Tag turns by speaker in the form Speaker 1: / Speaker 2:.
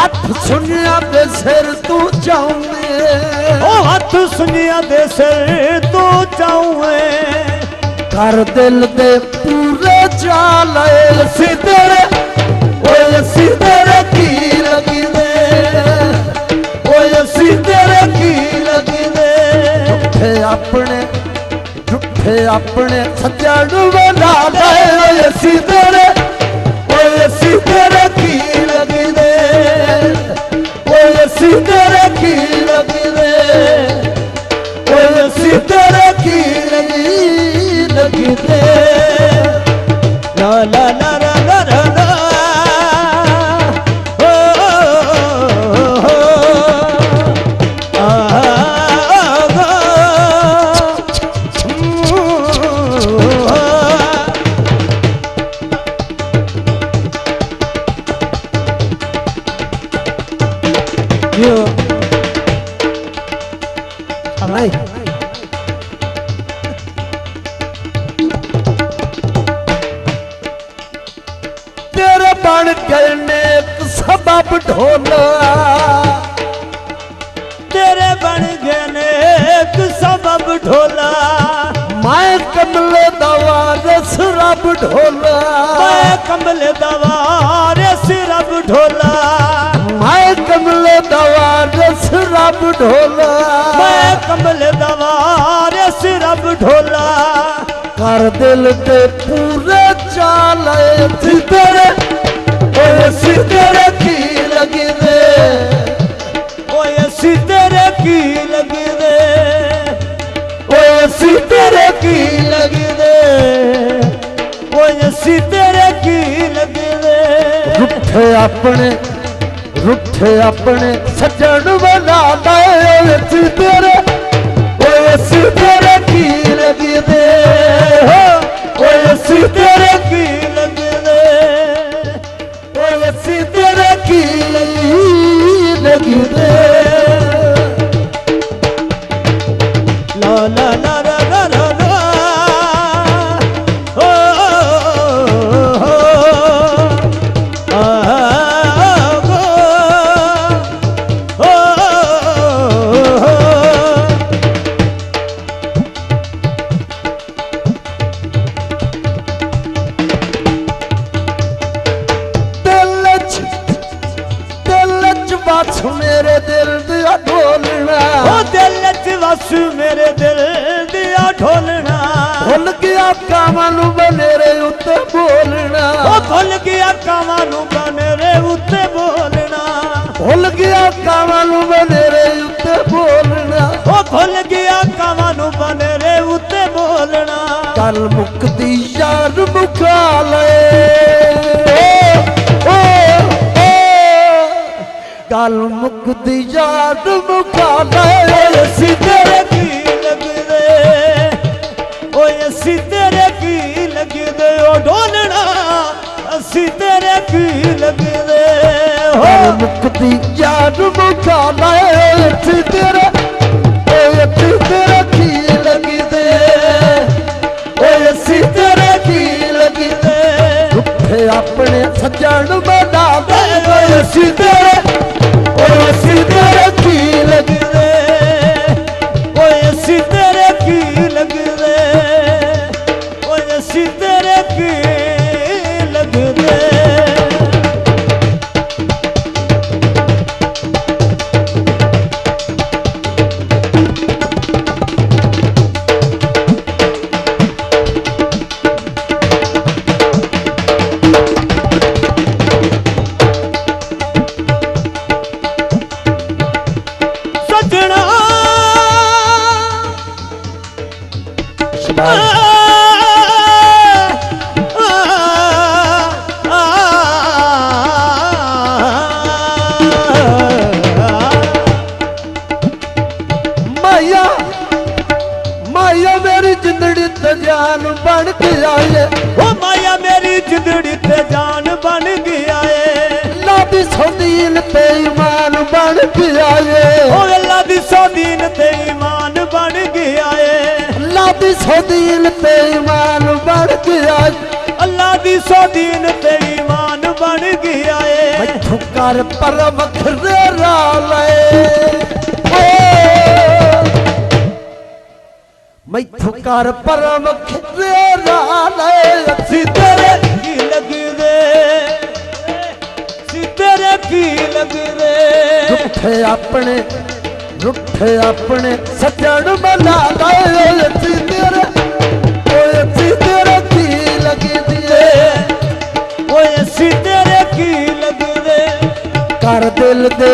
Speaker 1: हाथ सुनिया दे सिर तू चाहूए,
Speaker 2: ओ हाथ सुनिया दे सिर तू चाहूए,
Speaker 1: कर दिल दे पूरे चाले सिद्धरे, ओए सिद्धरे की लगी दे, ओए सिद्धरे की लगी दे। झूठे अपने सज्जन बना दे, ओए सिद्धरे की लगी दे, ओए सिद्धरे की लगी दे, ओए सिद्धरे की लगी दे।
Speaker 2: ला ला ला ला ला ला ला, ओ आ
Speaker 1: तेरे बन गए नेक सबब ढोला,
Speaker 2: तेरे बन गए नेक सबब ढोला,
Speaker 1: मैं कमले दवारस रब ढोला,
Speaker 2: मैं कमले दवारस रब ढोला,
Speaker 1: मैं कमले दवारस रब ढोला,
Speaker 2: मैं कमले दवारस रब ढोला,
Speaker 1: कर दिल ते पूरे चाले सिद्धरे, ओए सिद्धरे की लगी दे,
Speaker 2: ओए सिद्धरे की लगी दे,
Speaker 1: ओए सिद्धरे की लगी दे।
Speaker 2: ओए सिद्धरे की लगी दे।
Speaker 1: रुठे अपने सज्जन बना दे, ओए सिद्धरे की लगी दे, ओए सिद्धरे की लगी दे, ओए सिद्धरे की लगी दे।
Speaker 2: ला ला ला ला ला ला ला, ओ आ
Speaker 1: मेरे दिल दिया ढोलना,
Speaker 2: ओ दिल च वस मेरे दिल दिया ढोलना,
Speaker 1: भुल गया कामानू बनेरे उत्ते बोलना,
Speaker 2: ओ भुल गया कामानू बनेरे उत्ते बोलना,
Speaker 1: भुल गया कामानू बनेरे उत्ते बोलना,
Speaker 2: ओ भुल गया कामानू बनेरे उत्ते बोलना।
Speaker 1: गल मुकदी यार मुका ले, गल मुकदी यार मुका ले,
Speaker 2: सिद्धरे की लगी दे, ओए सिद्धरे की लगी दे, ओ ढोलना सिद्धरे की लगी दे, हो
Speaker 1: मुकदी यार मुका ले, सिद्धरे की लगी दे, ओए सिद्धरे की लगी दे। झूठे अपने सज्जन बना दे, ओए सिद्धरे की लगी दे,
Speaker 2: ओए सिद्धरे की लगी दे, ओए सिद्धरे की लगी दे।
Speaker 1: माया मेरी जिंदड़ी ते जान बन गया है,
Speaker 2: ओ माया मेरी जिंदड़ी ते जान बन गया है,
Speaker 1: लादी सौदीन ते ईमान बन गया है,
Speaker 2: ओ अल्लाह दी सौदीन ते ईमान बन गया है,
Speaker 1: लादी सौदीन ते ईमान बन गया है,
Speaker 2: अल्लाह दी सौदीन ते ईमान बन गया है।
Speaker 1: कर पर वखरे राले मैथों कर पर वखरे राले
Speaker 2: सी तेरे की लगी रे, सी तेरे की लगी रे।
Speaker 1: रुठे अपने सजन बना गए सी तेरे की लगी दिए
Speaker 2: ओए सी तेरे की लगी रे।
Speaker 1: कर दिल दे